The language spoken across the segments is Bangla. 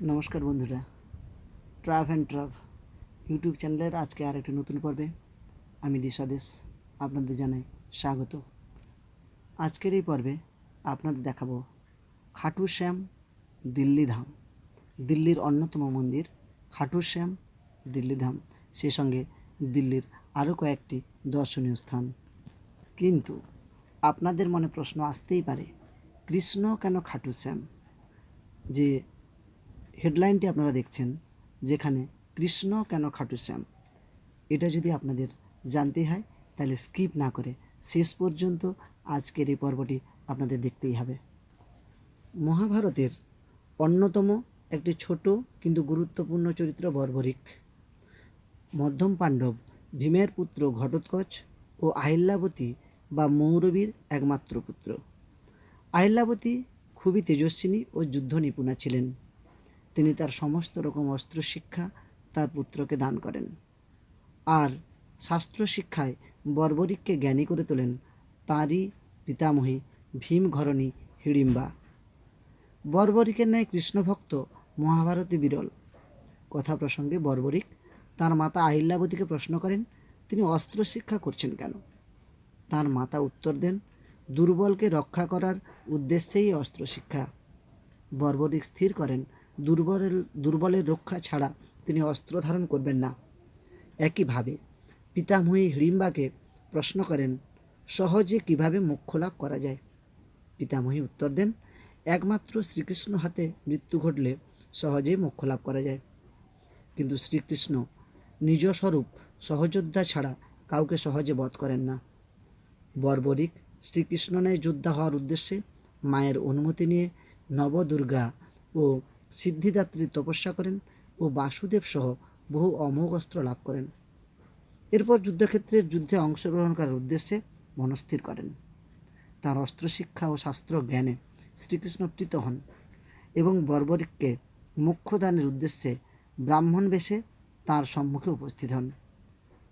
নমস্কার বন্ধুরা, ট্রাভ অ্যান্ড ট্রাভ ইউটিউব চ্যানেলের আজকে আর একটি নতুন পর্বে আমি স্বদেশ আপনাদের জানাই স্বাগত। আজকের এই পর্বে আপনাদের দেখাবো খাটু শ্যাম দিল্লি ধাম, দিল্লির অন্যতম মন্দির খাটু শ্যাম দিল্লি ধাম, সেই সঙ্গে দিল্লির আরও কয়েকটি দর্শনীয় স্থান। কিন্তু আপনাদের মনে প্রশ্ন আসতেই পারে, কৃষ্ণ কেন খাটু শ্যাম? যে হেডলাইনটি আপনারা দেখছেন, যেখানে কৃষ্ণ কেন খাটু শ্যাম, এটা যদি আপনাদের জানতে হয় তাহলে স্কিপ না করে শেষ পর্যন্ত আজকের এই পর্বটি আপনাদের দেখতেই হবে। মহাভারতের অন্যতম একটি ছোট কিন্তু গুরুত্বপূর্ণ চরিত্র বর্বরিক। মধ্যম পাণ্ডব ভীমের পুত্র ঘটোৎকচ ও আহিল্যাবতী বা মৌরবীর একমাত্র পুত্র। আহিল্যাবতী খুবই তেজস্বিনী ও যুদ্ধ নিপুণা ছিলেন। তিনি তার সমস্ত রকম অস্ত্র শিক্ষা তার পুত্রকে দান করেন, আর শাস্ত্র শিক্ষায় বর্বরিককে জ্ঞানী করে তোলেন তাঁরই পিতামহী ভীমঘরণী হিড়িম্বা। বর্বরিকের ন্যায় কৃষ্ণভক্ত মহাভারতে বিরল। কথা প্রসঙ্গে বর্বরিক তার মাতা আহিল্যাবতীকে প্রশ্ন করেন, তিনি অস্ত্র শিক্ষা করছেন কেন? তার মাতা উত্তর দেন, দুর্বলকে রক্ষা করার উদ্দেশ্যেই অস্ত্র শিক্ষা। বর্বরিক স্থির করেন, দুর্বলের রক্ষা ছাড়া তিনি অস্ত্র ধারণ করবেন না। একইভাবে পিতামহী হিড়িম্বাকে প্রশ্ন করেন, সহজে কিভাবে মোক্ষ লাভ করা যায়? পিতামহী উত্তর দেন, একমাত্র শ্রীকৃষ্ণ হাতে মৃত্যু ঘটলে সহজেই মোক্ষ লাভ করা যায়। কিন্তু শ্রীকৃষ্ণ নিজ স্বরূপ সহযোদ্ধা ছাড়া কাউকে সহজে বধ করেন না। বর্বরিক শ্রীকৃষ্ণ ন্যায় যোদ্ধা হওয়ার উদ্দেশ্যে মায়ের অনুমতি নিয়ে নবদুর্গা ও সিদ্ধিদাত্রীর তপস্যা করেন ও বাসুদেব সহ বহু অমোঘ অস্ত্র লাভ করেন। এরপর যুদ্ধক্ষেত্রের যুদ্ধে অংশগ্রহণ করার উদ্দেশ্যে মনস্থির করেন। তার অস্ত্র শিক্ষা ও শাস্ত্র জ্ঞানে শ্রীকৃষ্ণ প্রীত হন এবং বর্বরিককে মোক্ষদানের উদ্দেশ্যে ব্রাহ্মণ বেশে তাঁর সম্মুখে উপস্থিত হন।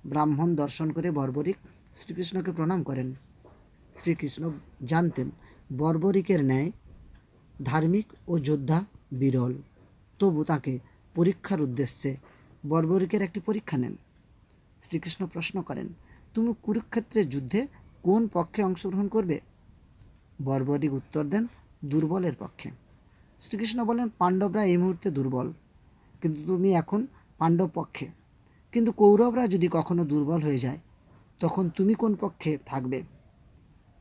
ব্রাহ্মণ দর্শন করে বর্বরিক শ্রীকৃষ্ণকে প্রণাম করেন। শ্রীকৃষ্ণ জানতেন বর্বরিকের ন্যায় ধার্মিক ও যোদ্ধা বিরল, তবু তাকে পরীক্ষার উদ্দেশ্যে বর্বরিকের একটি পরীক্ষা নেন। শ্রীকৃষ্ণ প্রশ্ন করেন, তুমি কুরুক্ষেত্রের যুদ্ধে কোন পক্ষে অংশগ্রহণ করবে? বর্বরিক উত্তর দেন, দুর্বলের পক্ষে। শ্রীকৃষ্ণ বলেন, পাণ্ডবরা এই মুহূর্তে দুর্বল, কিন্তু তুমি এখন পাণ্ডব পক্ষে। কিন্তু কৌরবরা যদি কখনো দুর্বল হয়ে যায়, তখন তুমি কোন পক্ষে থাকবে?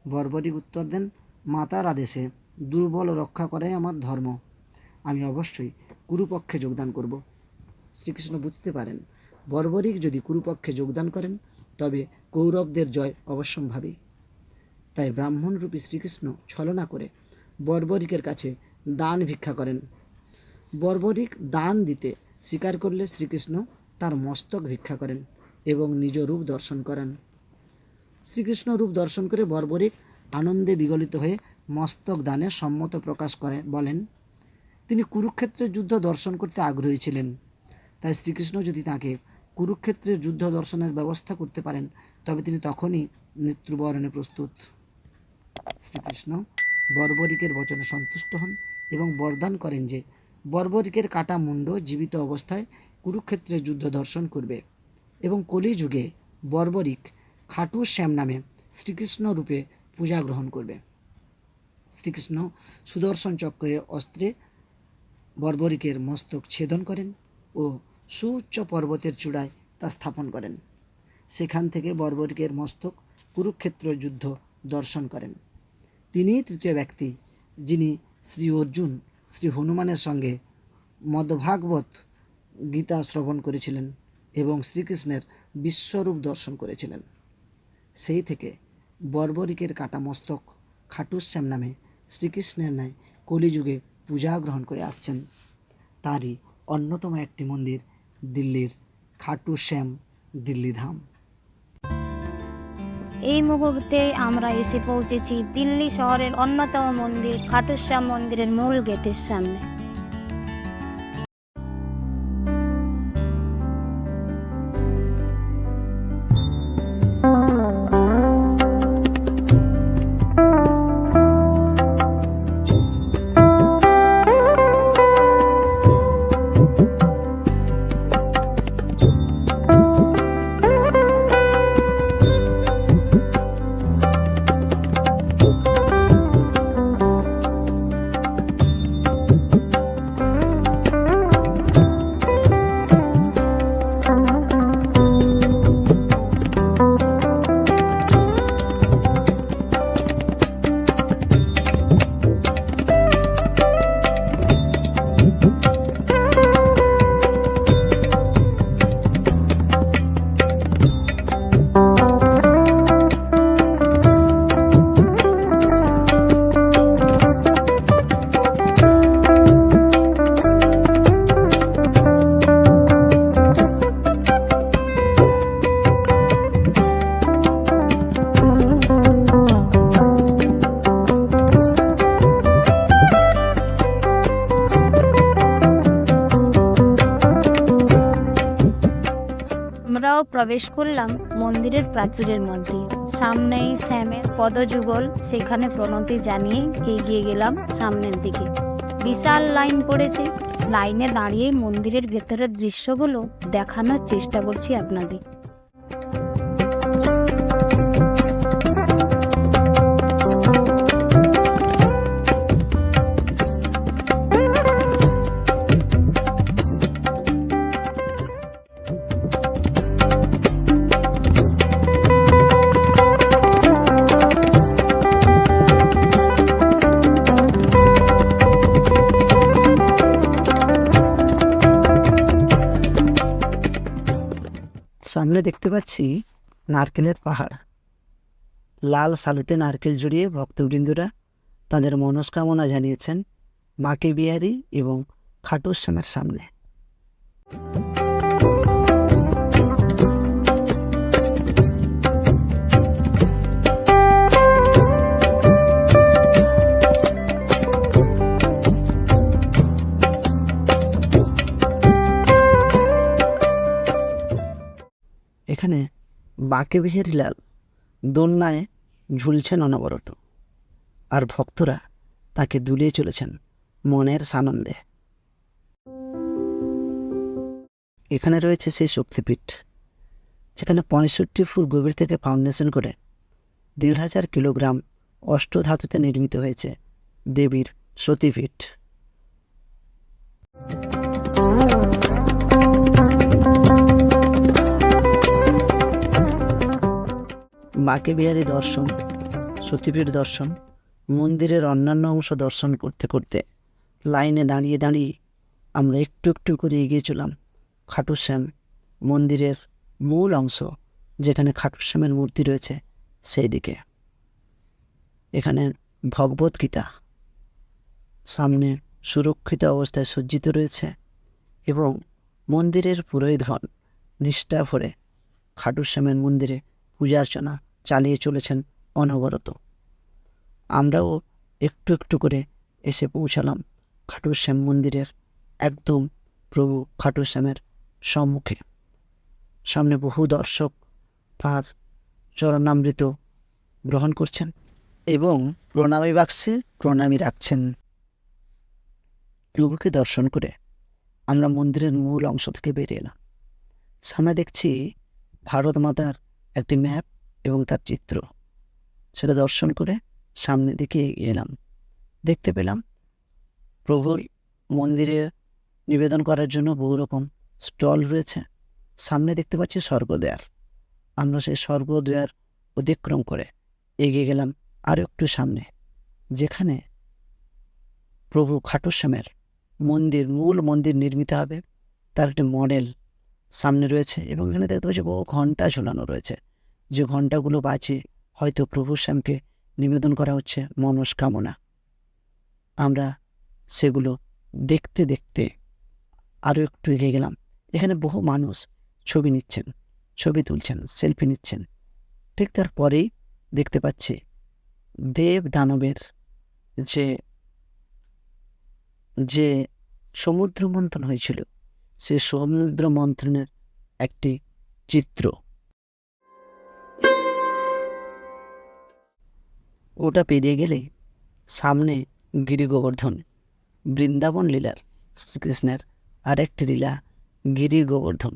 বর্বরিক উত্তর দেন, মাতার আদেশে দুর্বল রক্ষা করাই আমার ধর্ম। আমি অবশ্যই কুরুপক্ষে যোগদান করব। শ্রীকৃষ্ণ বুঝতে পারেন বর্বরিক যদি কুরুপক্ষে যোগদান করেন তবে কৌরবদের জয় অবশ্যম্ভাবী। তাই ব্রাহ্মণরূপী শ্রীকৃষ্ণ ছলনা করে বর্বরিকের কাছে দান ভিক্ষা করেন। বর্বরিক দান দিতে স্বীকার করলে শ্রীকৃষ্ণ তার মস্তক ভিক্ষা করেন এবং নিজ রূপ দর্শন করেন। শ্রীকৃষ্ণ রূপ দর্শন করে বর্বরিক আনন্দে বিগলিত হয়ে মস্তক দানে সম্মত প্রকাশ করেন। বলেন, তিনি কুরুক্ষেত্রের যুদ্ধ দর্শন করতে আগ্রহী ছিলেন। তাই শ্রীকৃষ্ণ যদি তাকে কুরুক্ষেত্রের যুদ্ধ দর্শনের ব্যবস্থা করতে পারেন তবে তিনি তখনই মৃত্যুবরণে প্রস্তুত। শ্রীকৃষ্ণ বর্বরিকের বচনে সন্তুষ্ট হন এবং বরদান করেন যে বর্বরিকের কাটা মুন্ড জীবিত অবস্থায় কুরুক্ষেত্রের যুদ্ধ দর্শন করবে এবং কলিযুগে বর্বরিক খাটু শ্যাম নামে শ্রীকৃষ্ণ রূপে পূজা গ্রহণ করবে। শ্রীকৃষ্ণ সুদর্শন চক্রের অস্ত্রে বর্বরিকের মস্তক ছেদন করেন ও সুউচ্চ পর্বতের চূড়ায় তা স্থাপন করেন। সেখান থেকে বর্বরিকের মস্তক কুরুক্ষেত্র যুদ্ধ দর্শন করেন। তিনিই তৃতীয় ব্যক্তি যিনি শ্রী অর্জুন শ্রী হনুমানের সঙ্গে মদ্ভাগবত গীতা শ্রবণ করেছিলেন এবং শ্রীকৃষ্ণের বিশ্বরূপ দর্শন করেছিলেন। সেই থেকে বর্বরিকের কাটা মস্তক খাটু শ্যাম নামে শ্রীকৃষ্ণের ন্যায় কলিযুগে পূজা গ্রহণ করে আসছেন। তারই অন্যতম একটি মন্দির দিল্লির খাটু শ্যাম দিল্লি ধাম। এই মুহূর্তে আমরা এসে পৌঁছেছি দিল্লি শহরের অন্যতম মন্দির খাটু শ্যাম মন্দিরের মূল গেটের সামনে। আমরাও প্রবেশ করলাম মন্দিরের প্রাচীরের মধ্যে। সামনেই শ্যামের পদযুগল, সেখানে প্রণতি জানিয়ে এগিয়ে গেলাম সামনের দিকে। বিশাল লাইন পড়েছে, লাইনে দাঁড়িয়ে মন্দিরের ভেতরের দৃশ্যগুলো দেখানোর চেষ্টা করছি আপনাদের। সামনে দেখতে পাচ্ছি নারকেলের পাহাড়। লাল সালুতে নারকেল জড়িয়ে ভক্তবৃন্দরা তাদের মনস্কামনা জানিয়েছেন বাঁকে বিহারী এবং খাটু শ্যামের সামনে। এখানে বাঁকে বিহারীলাল দোলনায় ঝুলছেন অনবরত, আর ভক্তরা তাকে দুলিয়ে চলেছেন মনের সানন্দে। এখানে রয়েছে সেই শক্তিপীঠ যেখানে 65 ফুট গভীর থেকে ফাউন্ডেশন করে 1,500 কিলোগ্রাম অষ্টধাতুতে নির্মিত হয়েছে দেবীর সতীপীঠ। বাঁকে বিহারী দর্শন, সতীপীঠ দর্শন, মন্দিরের অন্যান্য অংশ দর্শন করতে করতে লাইনে দাঁড়িয়ে দাঁড়িয়ে আমরা একটু একটু করে এগিয়ে চলাম খাটু শ্যাম মন্দিরের মূল অংশ, যেখানে খাটু শ্যামের মূর্তি রয়েছে সেই দিকে। এখানে ভগবত গীতা সামনে সুরক্ষিত অবস্থায় সজ্জিত রয়েছে এবং মন্দিরের পুরোহিতগণ নিষ্ঠা ভরে খাটু শ্যামের মন্দিরে পূজা অর্চনা চালিয়ে চলেছেন অনবরত। আমরাও একটু একটু করে এসে পৌঁছালাম খাটু শ্যাম মন্দিরের একদম প্রভু খাটু শ্যামের সম্মুখে। সামনে বহু দর্শক তার চরণামৃত গ্রহণ করছেন এবং প্রণামী বাক্সে প্রণামী রাখছেন। প্রভুকে দর্শন করে আমরা মন্দিরের মূল অংশ থেকে বেরিয়ে এলাম। সামনে দেখছি ভারত মাতার একটি ম্যাপ এবং তার চিত্র, সেটা দর্শন করে সামনের দিকে এগিয়ে এলাম। দেখতে পেলাম প্রভুর মন্দিরে নিবেদন করার জন্য বহু রকম স্টল রয়েছে। সামনে দেখতে পাচ্ছি স্বর্গদ্বার। আমরা সেই স্বর্গদ্বার অতিক্রম করে এগিয়ে গেলাম আরও একটু সামনে, যেখানে প্রভু খাটু শ্যামের মূল মন্দির নির্মিত হবে তার একটি মডেল সামনে রয়েছে এবং এখানে দেখতে পাচ্ছি বহু ঘণ্টা ঝোলানো রয়েছে, যে ঘণ্টাগুলো বাজে হয়তো প্রভু শ্যামকে নিবেদন করা হচ্ছে মনস্কামনা। আমরা সেগুলো দেখতে দেখতে আরও একটু এগিয়ে গেলাম। এখানে বহু মানুষ ছবি নিচ্ছেন, ছবি তুলছেন, সেলফি নিচ্ছেন। ঠিক তারপরেই দেখতে পাচ্ছি দেব দানবের যে সমুদ্র মন্থন হয়েছিল, সে সমুদ্র মন্থনের একটি চিত্র। ওটা পেরিয়ে গেলে সামনে গিরি গোবর্ধন, বৃন্দাবন লীলার শ্রীকৃষ্ণের আরেকটি লীলা গিরি গোবর্ধন।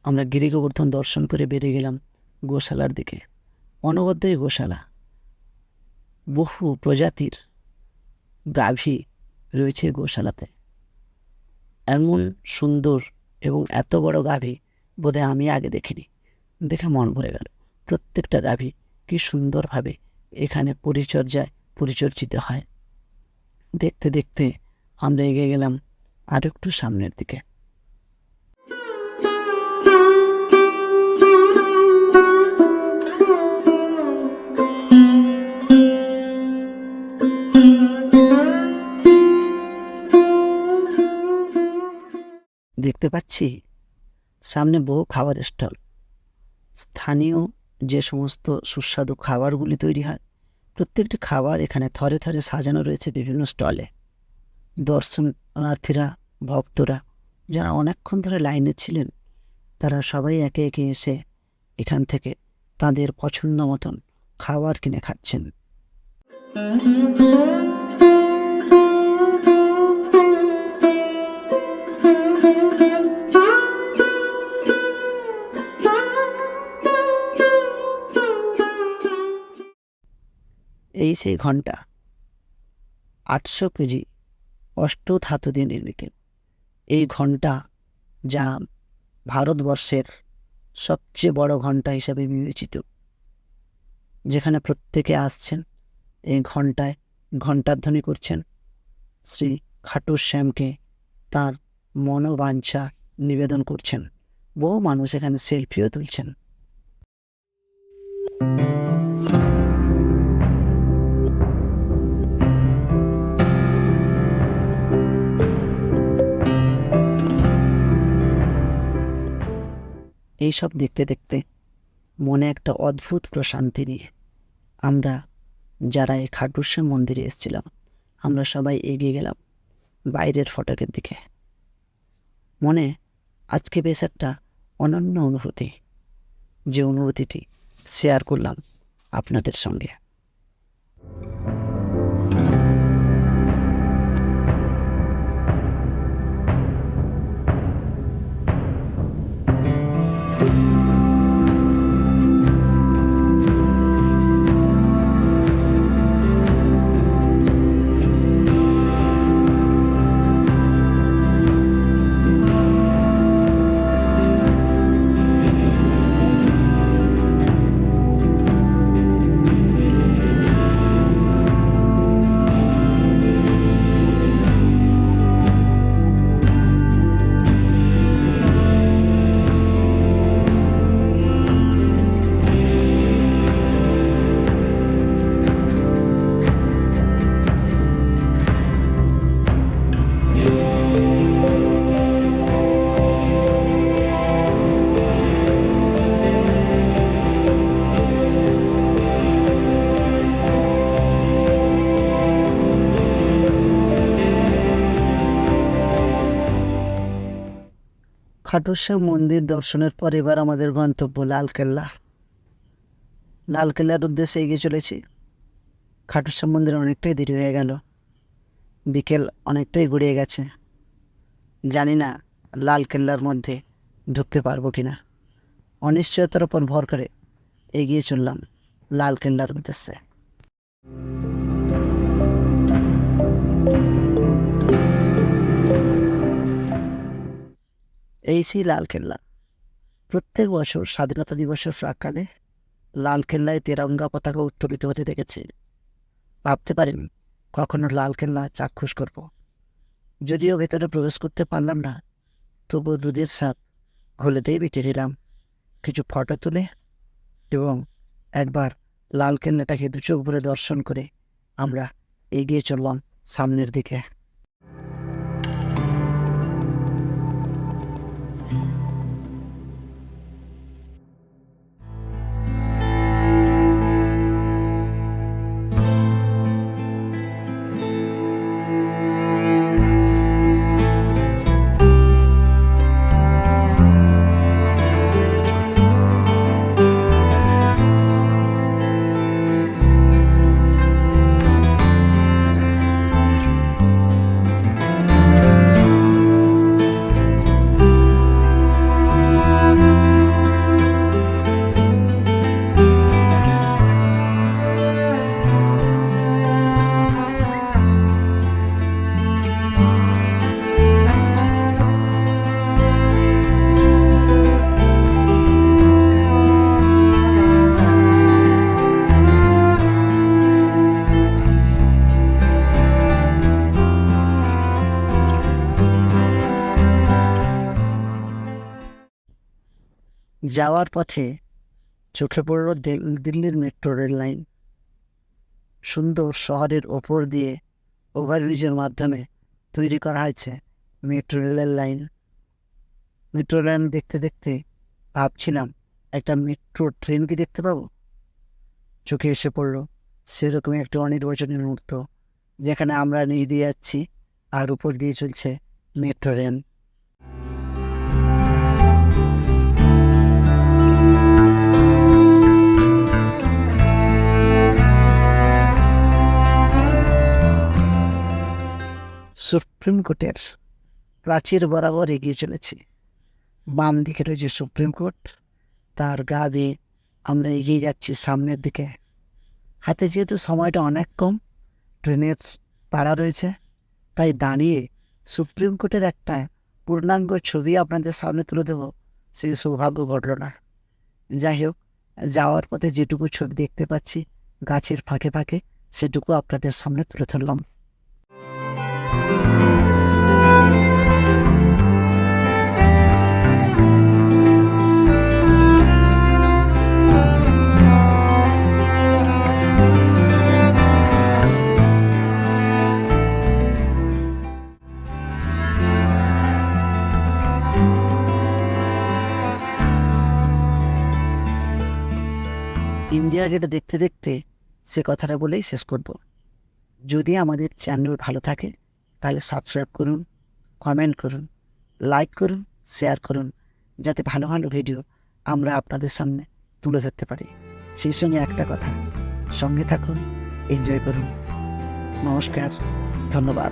আমরা গিরি গোবর্ধন দর্শন করে বেরিয়ে গেলাম গোশালার দিকে। অনবদ্য এই গোশালা, বহু প্রজাতির গাভী রয়েছে গোশালাতে। এমন সুন্দর এবং এত বড় গাভী বোধহয় আমি আগে দেখিনি। দেখে মন ভরে গেল। প্রত্যেকটা গাভী কি সুন্দরভাবে এখানে পরিচর্যিত হয়। দেখতে দেখতে আমরা এগিয়ে গেলাম আর একটু সামনের দিকে। দেখতে পাচ্ছি সামনে বহু খাবার স্টল। স্থানীয় যে সমস্ত সুস্বাদু খাবারগুলি তৈরি হয়, প্রত্যেকটি খাবার এখানে থরে থরে সাজানো রয়েছে বিভিন্ন স্টলে। দর্শনার্থীরা, ভক্তরা যারা অনেকক্ষণ ধরে লাইনে ছিলেন, তারা সবাই একে একে এসে এখান থেকে তাদের পছন্দ মতন খাবার কিনে খাচ্ছেন। এই সেই ঘন্টা 800 কেজি অষ্টধাতু দিয়ে নির্মিত। এই ঘন্টা যা ভারতবর্ষের সবচেয়ে বড় ঘন্টা হিসাবে বিবেচিত, যেখানে প্রত্যেকে আসছেন এই ঘন্টায় ঘণ্টাধ্বনি করছেন, শ্রী খাটু শ্যামকে তার মনোবাঞ্ছা নিবেদন করছেন। বহু মানুষ এখানে সেলফিও তুলছেন। এইসব দেখতে দেখতে মনে একটা অদ্ভুত প্রশান্তি নিয়ে আমরা যারা এই খাটু শ্যাম মন্দিরে এসেছিলাম, আমরা সবাই এগিয়ে গেলাম বাইরের ফটকের দিকে। মনে আজকে বেশ একটা অনন্য অনুভূতি, যে অনুভূতিটি শেয়ার করলাম আপনাদের সঙ্গে। খাটু শ্যাম মন্দির দর্শনের পর এবার আমাদের গন্তব্য লালকেল্লা। লালকেল্লার উদ্দেশ্যে এগিয়ে চলেছি। খাটু শ্যাম মন্দির অনেকটাই দেরি হয়ে গেল, বিকেল অনেকটাই গড়িয়ে গেছে। জানি না লালকেল্লার মধ্যে ঢুকতে পারবো কিনা। অনিশ্চয়তার উপর ভর করে এগিয়ে চললাম লালকেল্লার উদ্দেশ্যে। এই সেই লালকেল্লা। প্রত্যেক বছর স্বাধীনতা দিবসের প্রাক্কালে লালকেল্লায় তেরঙ্গা পতাকা উত্তোলিত হতে দেখেছি। ভাবতে পারিনি কখনো লালকেল্লা চাক্ষুষ করব। যদিও ভেতরে প্রবেশ করতে পারলাম না, তবু দুধের স্বাদ ঘোলেতেই বেটে নিলাম কিছু ফটো তুলে, এবং একবার লালকেল্লাটাকে দু চোখ ভরে দর্শন করে আমরা এগিয়ে চললাম সামনের দিকে। যাওয়ার পথে চোখে পড়ল দিল্লির মেট্রো রেল লাইন। সুন্দর শহরের ওপর দিয়ে ওভারব্রিজের মাধ্যমে তৈরি করা হয়েছে মেট্রো রেলের লাইন। মেট্রো লাইন দেখতে দেখতে ভাবছিলাম একটা মেট্রো ট্রেন কি দেখতে পাবো। চোখে এসে পড়ল সেরকমই একটা অনির্বচনীয় মুহূর্ত, যেখানে আমরা নিচ দিয়ে যাচ্ছি আর উপর দিয়ে চলছে মেট্রো রেল। সুপ্রিম কোর্টের প্রাচীর বরাবর এগিয়ে চলেছি। বাম দিকে রয়েছে সুপ্রিম কোর্ট, তার গা দিয়ে আমরা এগিয়ে যাচ্ছি সামনের দিকে। হাতে যেহেতু সময়টা অনেক কম, ট্রেনের তাড়া রয়েছে, তাই দাঁড়িয়ে সুপ্রিম কোর্টের একটা পূর্ণাঙ্গ ছবি আপনাদের সামনে তুলে দেব, সেই সৌভাগ্য ঘটল না। যাই হোক, যাওয়ার পথে যেটুকু ছবি দেখতে পাচ্ছি গাছের ফাঁকে ফাঁকে, সেটুকু আপনাদের সামনে তুলে ধরলাম। ইন্ডিয়া গেট দেখতে দেখতে সে কথাটা বলেই শেষ করব। যদি আমাদের চ্যানেল ভালো থাকে তাহলে সাবস্ক্রাইব করুন, কমেন্ট করুন, লাইক করুন, শেয়ার করুন, যাতে ভালো ভালো ভিডিও আমরা আপনাদের সামনে তুলে ধরতে পারি। সেই সঙ্গে একটা কথা, সঙ্গে থাকুন, এনজয় করুন। নমস্কার, ধন্যবাদ।